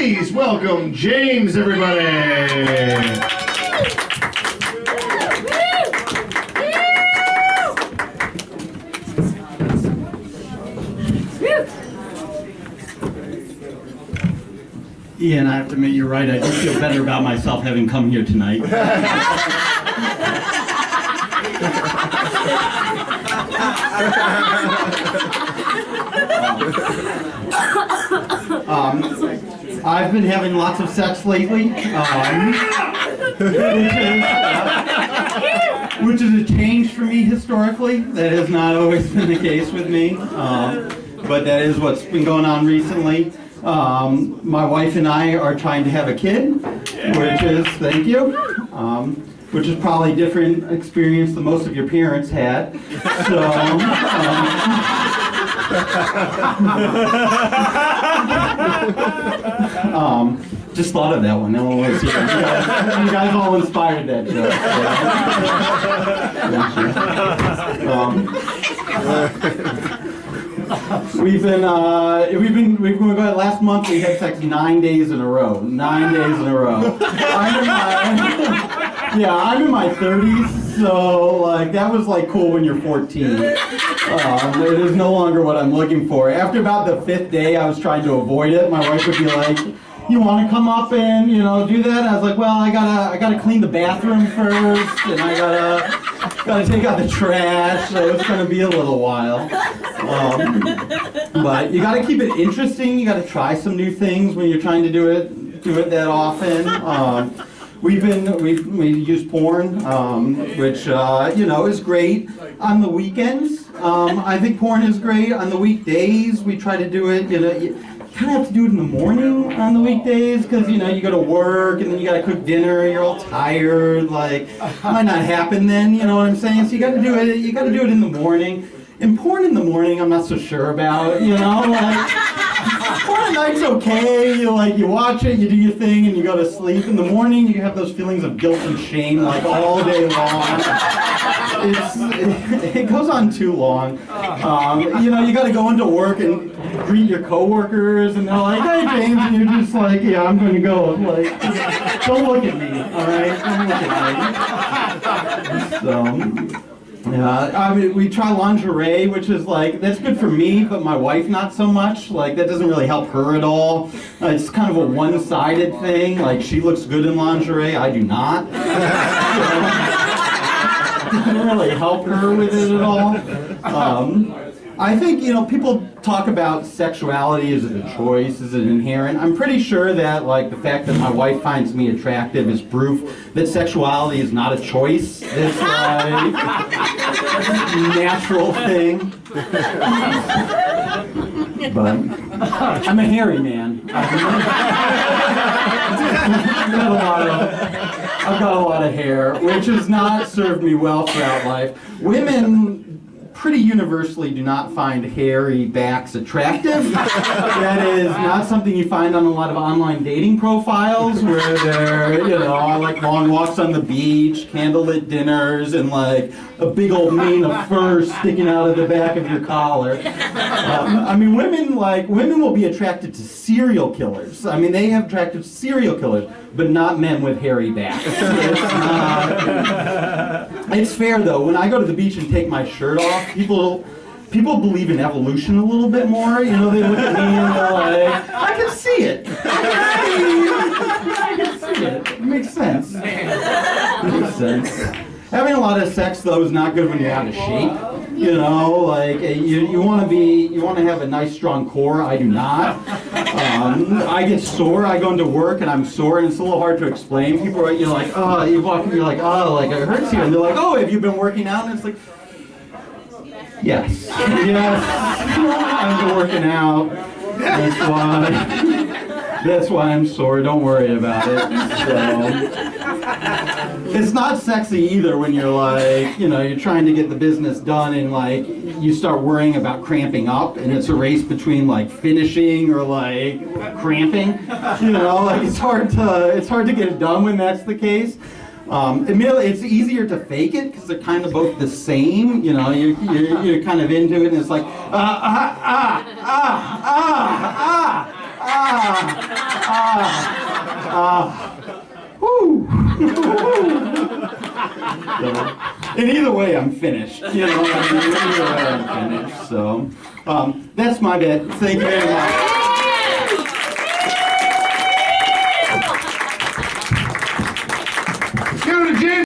Please welcome James, everybody. Ian, I have to admit, you're right. I do feel better about myself having come here tonight. I've been having lots of sex lately, which is a change for me historically. That has not always been the case with me, but that is what's been going on recently. My wife and I are trying to have a kid, which is, thank you, which is probably a different experience than most of your parents had. So, just thought of that one. No one was here. You guys all inspired that joke. So. We've been last month we had sex 9 days in a row. 9 days in a row. I'm in my 30s, so like that was like cool when you're 14. It is no longer what I'm looking for. After about the 5th day, I was trying to avoid it. My wife would be like, "You want to come up and do that?" And I was like, "Well, I gotta clean the bathroom first, and I gotta take out the trash, so it's gonna be a little while." But you gotta keep it interesting. You gotta try some new things when you're trying to do it that often. We use porn, which is great on the weekends. I think porn is great on the weekdays. We try to do it. You kind of have to do it in the morning on the weekdays because you go to work and then you got to cook dinner. You're all tired. Like, might not happen then. You know what I'm saying? So you got to do it. You got to do it in the morning. And porn in the morning, I'm not so sure about. Porn at night's okay. You watch it, you do your thing, and you go to sleep. In the morning, you have those feelings of guilt and shame like all day long. It goes on too long. You got to go into work and greet your coworkers, and they're like, "Hey, James," and you're just like, "Yeah, I'm going to go." Like, don't look at me, all right? Don't look at me. So. Yeah, we try lingerie, which is that's good for me, but my wife not so much. That doesn't really help her at all. It's kind of a one-sided thing. She looks good in lingerie, I do not. It doesn't really help her with it at all. I think, people talk about sexuality. Is it a choice? Is it inherent? I'm pretty sure that, the fact that my wife finds me attractive is proof that sexuality is not a choice. It's, a natural thing. But I'm a hairy man. I've got a lot of hair, which has not served me well throughout life. Women pretty universally do not find hairy backs attractive. That is not something you find on a lot of online dating profiles where they're, long walks on the beach, candlelit dinners, and a big old mane of fur sticking out of the back of your collar. Women will be attracted to serial killers. They have attracted serial killers, but not men with hairy backs. It's fair though. When I go to the beach and take my shirt off, people believe in evolution a little bit more. They look at me and they're like, "I can see it. I can see it. It makes sense. It makes sense." Having a lot of sex though is not good when you're out of shape. You want to have a nice strong core. I do not. I get sore. I go into work and I'm sore, and it's a little hard to explain. People are you walk in, you're like, "Oh, it hurts here," and they're like, "Oh, have you been working out?" And it's like, yes, I've been working out. That's why I'm sore. Don't worry about it. So. It's not sexy either when you're you're trying to get the business done and you start worrying about cramping up, and it's a race between finishing or cramping. It's hard to get it done when that's the case. Admittedly, it's easier to fake it because they're kind of both the same. You're kind of into it, and it's like Whew. So, and either way, I'm finished. You know, either way, I'm finished. So that's my bit. Thank you very much.